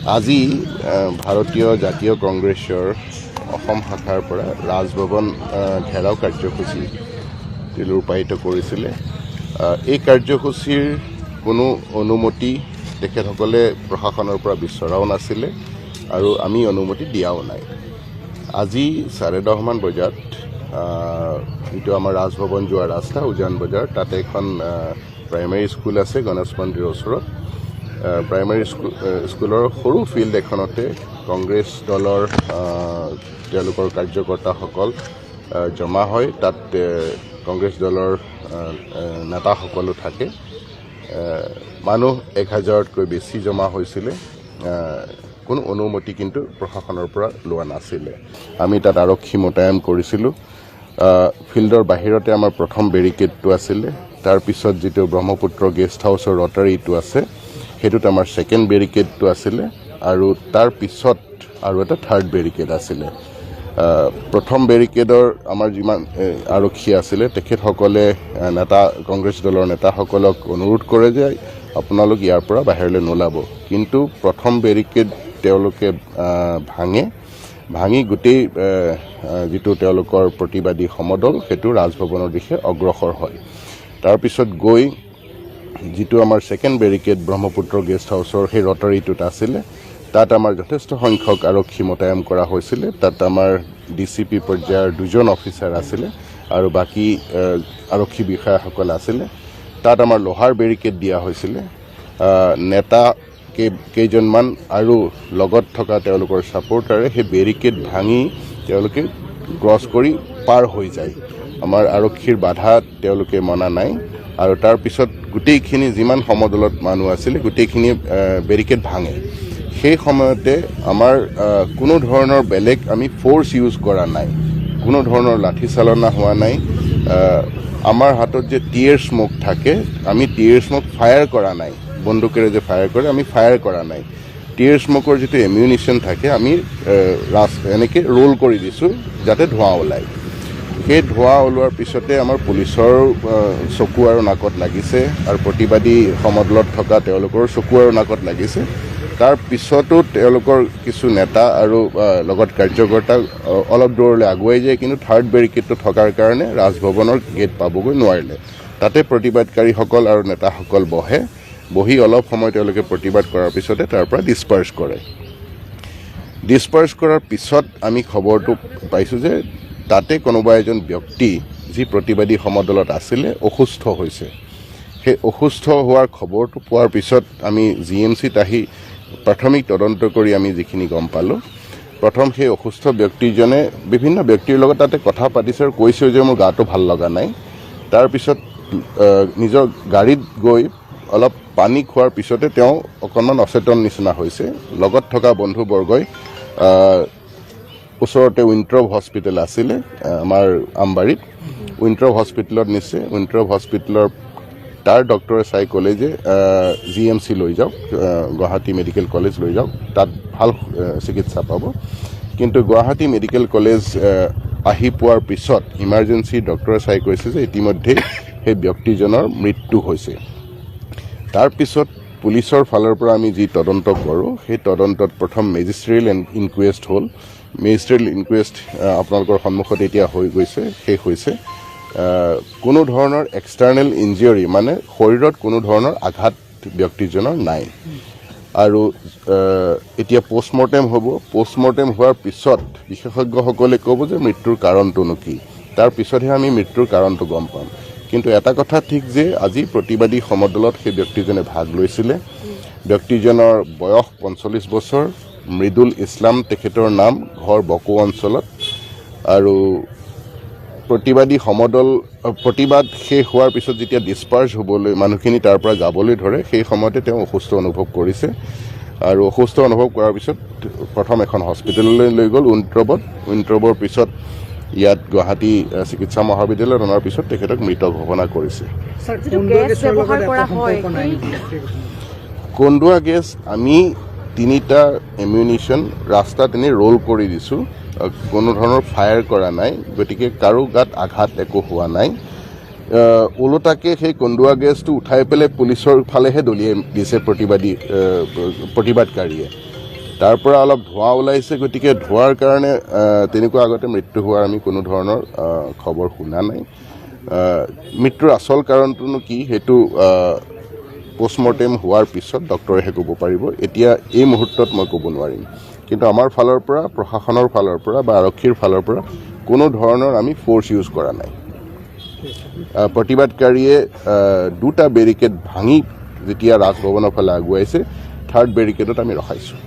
আজি ভাৰতীয় জাতীয় কংগ্ৰেছৰ অসম শাখাৰ পৰা ৰাজভৱন ঘেৰাও কাৰ্যসূচী ৰূপায়িত কৰিছিলে। এই কাৰ্যসূচীৰ কোনো অনুমতি তেখেতসকলে প্ৰশাসনৰ পৰা বিচৰাও নাছিলে আৰু আমি অনুমতি দিয়াও নাই। আজি 10:30 বজাত যিটো আমাৰ ৰাজভৱন যোৱা ৰাস্তা উজান বজাৰ, তাতে এখন প্ৰাইমেৰী স্কুল আছে গণেশ মন্দিৰৰ ওচৰত। প্ৰাইমেৰী স্কুলৰ সৰু ফিল্ড এখনতে কংগ্ৰেছ দলৰ তেওঁলোকৰ কাৰ্যকৰ্তাসকল জমা হয়। তাত কংগ্ৰেছ দলৰ নেতাসকলো থাকে। মানুহ 1000তকৈ বেছি জমা হৈছিলে। কোনো অনুমতি কিন্তু প্ৰশাসনৰ পৰা লোৱা নাছিলে। আমি তাত আৰক্ষী মোতায়েন কৰিছিলোঁ। ফিল্ডৰ বাহিৰতে আমাৰ প্ৰথম বেৰিকেডটো আছিলে। তাৰপিছত যিটো ব্ৰহ্মপুত্ৰ গেষ্ট হাউচৰ ৰটাৰীটো আছে, সেইটোত আমাৰ ছেকেণ্ড বেৰিকেডটো আছিলে আৰু তাৰ পিছত আৰু এটা থাৰ্ড বেৰিকেড আছিলে। প্ৰথম বেৰিকেডৰ আমাৰ যিমান আৰক্ষী আছিলে, তেখেতসকলে কংগ্ৰেছ দলৰ নেতাসকলক অনুৰোধ কৰে যে আপোনালোক ইয়াৰ পৰা বাহিৰলৈ নোলাব। কিন্তু প্ৰথম বেৰিকেড তেওঁলোকে ভাঙি গোটেই যিটো তেওঁলোকৰ প্ৰতিবাদী সমদল, সেইটো ৰাজভৱনৰ দিশে অগ্ৰসৰ হয়। তাৰপিছত গৈ যিটো আমাৰ ছেকেণ্ড বেৰিকেড ব্ৰহ্মপুত্ৰ গেষ্ট হাউচৰ সেই ৰটাৰীটোত আছিলে, তাত আমাৰ যথেষ্ট সংখ্যক আৰক্ষী মোতায়েন কৰা হৈছিলে। তাত আমাৰ DCP পৰ্যায়ৰ 2জন অফিচাৰ আছিলে আৰু বাকী আৰক্ষী বিষয়াসকল আছিলে। তাত আমাৰ লোহাৰ বেৰিকেড দিয়া হৈছিলে। নেতা কেইজনমান আৰু লগত থকা তেওঁলোকৰ ছাপৰ্টাৰে সেই বেৰিকেড ভাঙি তেওঁলোকে ক্ৰছ কৰি পাৰ হৈ যায়। আমাৰ আৰক্ষীৰ বাধা তেওঁলোকে মনা নাই আৰু তাৰপিছত গোটেইখিনি যিমান সমদলত মানুহ আছিলে গোটেইখিনি বেৰিকেড ভাঙে। সেই সময়তে আমাৰ কোনো ধৰণৰ বেলেগ আমি ফ'ৰ্চ ইউজ কৰা নাই, কোনো ধৰণৰ লাঠি চালনা হোৱা নাই। আমাৰ হাতত যে টিয়াৰ স্মক থাকে, আমি টিয়াৰ স্মক ফায়াৰ কৰা নাই। বন্দুকেৰে যে ফায়াৰ কৰে, আমি ফায়াৰ কৰা নাই। টিয়াৰ স্মকৰ যিটো এমিউনিশ্যন থাকে, আমি এনেকৈ ৰোল কৰি দিছোঁ যাতে ধোঁৱা ওলায়। সেই ধোঁৱা ওলোৱাৰ পিছতে আমাৰ পুলিচৰ চকু আৰু নাকত লাগিছে আৰু প্ৰতিবাদী সমদলত থকা তেওঁলোকৰ চকু আৰু নাকত লাগিছে। তাৰ পিছতো তেওঁলোকৰ কিছু নেতা আৰু লগত কাৰ্যকৰ্তা অলপ দূৰলৈ আগুৱাই যায়, কিন্তু থাৰ্ড বেৰিকেডটো থকাৰ কাৰণে ৰাজভৱনৰ গেট পাবগৈ নোৱাৰিলে। তাতে প্ৰতিবাদকাৰীসকল আৰু নেতাসকল বহি অলপ সময় তেওঁলোকে প্ৰতিবাদ কৰাৰ পিছতে তাৰ পৰা ডিছপাৰ্চ কৰে। ডিছপাৰ্চ কৰাৰ পিছত আমি খবৰটো পাইছোঁ যে তাতে কোনোবা এজন ব্যক্তি যি প্ৰতিবাদী সমদলত আছিলে অসুস্থ হৈছে। সেই অসুস্থ হোৱাৰ খবৰটো পোৱাৰ পিছত আমি GMCত আহি প্ৰাথমিক তদন্ত কৰি আমি যিখিনি গম পালোঁ, প্ৰথম সেই অসুস্থ ব্যক্তিজনে বিভিন্ন ব্যক্তিৰ লগত তাতে কথা পাতিছে আৰু কৈছে যে মোৰ গাটো ভাল লগা নাই। তাৰপিছত নিজৰ গাড়ীত গৈ অলপ পানী খোৱাৰ পিছতে তেওঁ অকণমান অচেতন নিচিনা হৈছে। লগত থকা বন্ধুবৰ্গই ওচৰতে উইণ্ট্ৰভ হস্পিটেল আছিলে আমাৰ আমবাৰীত, উইণ্ট্ৰভ হস্পিটেলত নিছে। উইণ্ট্ৰভ হস্পিটেলৰ তাৰ ডক্টৰে চাই ক'লে যে GMC লৈ যাওক, গুৱাহাটী মেডিকেল কলেজ লৈ যাওক, তাত ভাল চিকিৎসা পাব। কিন্তু গুৱাহাটী মেডিকেল কলেজ আহি পোৱাৰ পিছত ইমাৰ্জেঞ্চি ডক্টৰে চাই কৈছে যে ইতিমধ্যে সেই ব্যক্তিজনৰ মৃত্যু হৈছে। তাৰপিছত পুলিচৰ ফালৰ পৰা আমি যি তদন্ত কৰোঁ, সেই তদন্তত প্ৰথম মেজিষ্ট্ৰিয়েল ইনকুৱেষ্ট হ'ল। মেজিষ্ট্ৰিয়েল ইনকুৱেষ্ট আপোনালোকৰ সন্মুখত এতিয়া শেষ হৈছে। কোনো ধৰণৰ এক্সটাৰ্নেল ইনজিয়ৰি, মানে শৰীৰত কোনো ধৰণৰ আঘাত ব্যক্তিজনৰ নাই। আৰু এতিয়া পষ্টমৰ্টেম হ'ব। পষ্টমৰ্টেম হোৱাৰ পিছত বিশেষজ্ঞসকলে ক'ব যে মৃত্যুৰ কাৰণটোনো কি। তাৰ পিছতহে আমি মৃত্যুৰ কাৰণটো গম পাম। কিন্তু এটা কথা ঠিক যে আজি প্ৰতিবাদী সমদলত সেই ব্যক্তিজনে ভাগ লৈছিলে। ব্যক্তিজনৰ বয়স 45 বছৰ, মৃদুল ইছলাম তেখেতৰ নাম, ঘৰ বকো অঞ্চলত। আৰু প্ৰতিবাদ শেষ হোৱাৰ পিছত যেতিয়া ডিছপাৰ্চ হ'বলৈ মানুহখিনি তাৰ পৰা যাবলৈ ধৰে, সেই সময়তে তেওঁ অসুস্থ অনুভৱ কৰিছে। আৰু অসুস্থ অনুভৱ কৰাৰ পিছত প্ৰথম এখন হস্পিটেললৈ লৈ গ'ল উইণ্ট্ৰবৰ পিছত ইয়াত গুৱাহাটী চিকিৎসা মহাবিদ্যালয়ত অনাৰ পিছত তেখেতক মৃত ঘোষণা কৰিছে। কন্দুৱা গেছ আমি 3টা এমিউনিশ্যন ৰাস্তাত এনেই ৰোল কৰি দিছোঁ, কোনো ধৰণৰ ফায়াৰ কৰা নাই। গতিকে কাৰো গাত আঘাত একো হোৱা নাই। ওলোটাকে সেই কন্দুৱা গেছটো উঠাই পেলাই পুলিচৰ ফালেহে দলিয়াই দিছে প্ৰতিবাদকাৰীয়ে। তাৰ পৰা অলপ ধোঁৱা ওলাইছে, গতিকে ধোঁৱাৰ কাৰণে তেনেকুৱা আগতে মৃত্যু হোৱাৰ আমি কোনো ধৰণৰ খবৰ শুনা নাই। মৃত্যুৰ আচল কাৰণটোনো কি সেইটো পোষ্টমৰ্টেম হোৱাৰ পিছত ডক্টৰেহে ক'ব পাৰিব। এতিয়া এই মুহূৰ্তত মই ক'ব নোৱাৰিম। কিন্তু আমাৰ ফালৰ পৰা, প্ৰশাসনৰ ফালৰ পৰা বা আৰক্ষীৰ ফালৰ পৰা কোনো ধৰণৰ আমি ফ'ৰ্চ ইউজ কৰা নাই। প্ৰতিবাদকাৰীয়ে 2টা বেৰিকেড ভাঙি যেতিয়া ৰাজভৱনৰ ফালে আগুৱাইছে, 3rd বেৰিকেডত আমি ৰখাইছোঁ।